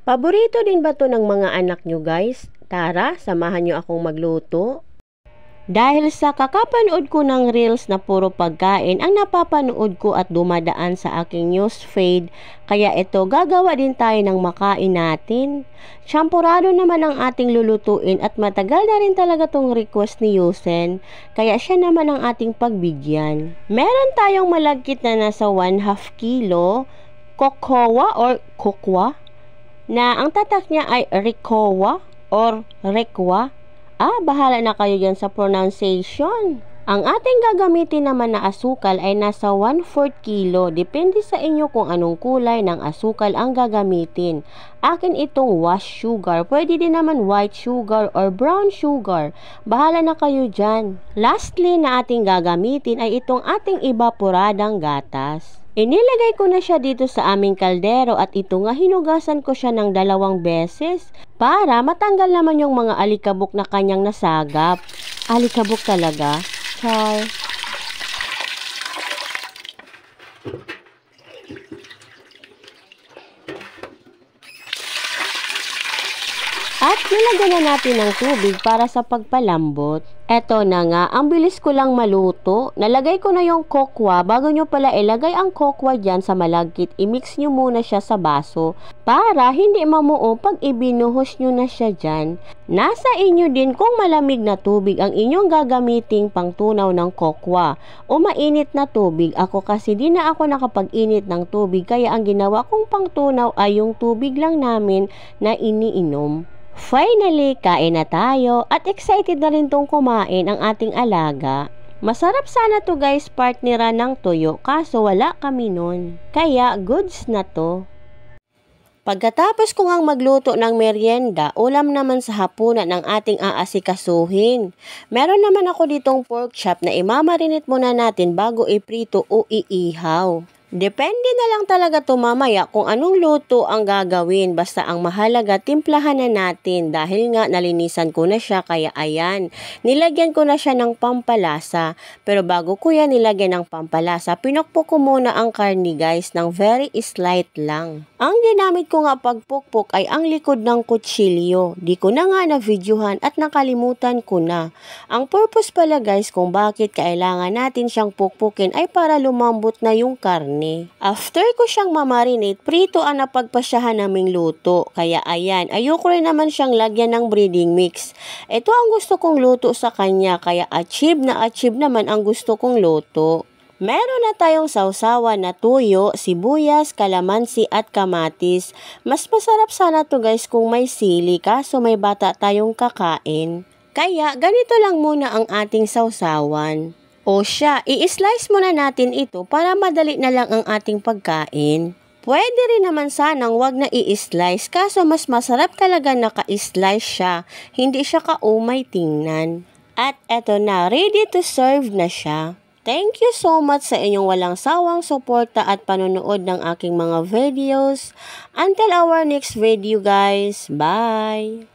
Paborito din ba to ng mga anak nyo guys? Tara, samahan nyo akong magluto. Dahil sa kakapanood ko ng reels na puro pagkain ang napapanood ko at dumadaan sa aking news feed, kaya ito gagawa din tayo ng makain natin. Champurado naman ang ating lulutuin at matagal na rin talaga tong request ni Yusen, kaya siya naman ang ating pagbigyan. Meron tayong malagkit na nasa 1/2 kilo kokowa or kokwa, na ang tatak niya ay Rikowa or Rekwa. Bahala na kayo dyan sa pronunciation. Ang ating gagamitin naman na asukal ay nasa 1/4 kilo. Depende sa inyo kung anong kulay ng asukal ang gagamitin. Akin itong wash sugar. Pwede din naman white sugar or brown sugar. Bahala na kayo dyan. Lastly na ating gagamitin ay itong ating evaporadang gatas. Inilagay ko na siya dito sa aming kaldero at ito nga hinugasan ko siya ng 2 beses para matanggal naman yung mga alikabok na kanyang nasagap. Alikabok talaga. Char. At nilagyan na natin ng tubig para sa pagpalambot. Eto na nga, ang bilis ko lang maluto. Nalagay ko na yung kokwa. Bago nyo pala ilagay ang kokwa dyan sa malagkit, imix nyo muna siya sa baso para hindi mamuo pag ibinuhos nyo na siya dyan. Nasa inyo din kung malamig na tubig ang inyong gagamiting pangtunaw ng kokwa o mainit na tubig. Ako kasi di na ako nakapag-init ng tubig, kaya ang ginawa kong pangtunaw ay yung tubig lang namin na iniinom. Finally, kain na tayo at excited na rin tong kumain ang ating alaga. Masarap sana to guys, partneran ng tuyo, kaso wala kami nun. Kaya goods na to. Pagkatapos ko ngang magluto ng merienda, ulam naman sa hapunan ng ating aasikasuhin. Meron naman ako ditong pork chop na imamarinate muna natin bago iprito o iihaw. Depende na lang talaga to mamaya kung anong luto ang gagawin. Basta ang mahalaga, timplahan na natin. Dahil nga nalinisan ko na siya, kaya ayan. Nilagyan ko na siya ng pampalasa. Pero bago ko yan nilagyan ng pampalasa, pinukpok ko muna ang karni guys ng very slight lang. Ang ginamit ko nga pagpukpok ay ang likod ng kutsilyo. Di ko na nga na-videohan at nakalimutan ko na. Ang purpose pala guys kung bakit kailangan natin siyang pukpukin ay para lumambot na yung karni. After ko siyang mamarinate, prito ang napagpasyahan naming luto. Kaya ayan, ayoko rin naman siyang lagyan ng breading mix. Ito ang gusto kong luto sa kanya, kaya achieve naman ang gusto kong luto. Meron na tayong sausawan na tuyo, sibuyas, kalamansi at kamatis. Mas masarap sana to guys kung may sili, kaso may bata tayong kakain. Kaya ganito lang muna ang ating sausawan. O siya, i-slice muna natin ito para madali na lang ang ating pagkain. Pwede rin naman sanang wag na i-slice, kaso mas masarap talaga naka-slice siya, hindi siya kaumay tingnan. At eto na, ready to serve na siya. Thank you so much sa inyong walang sawang suporta at panonood ng aking mga videos. Until our next video guys, bye!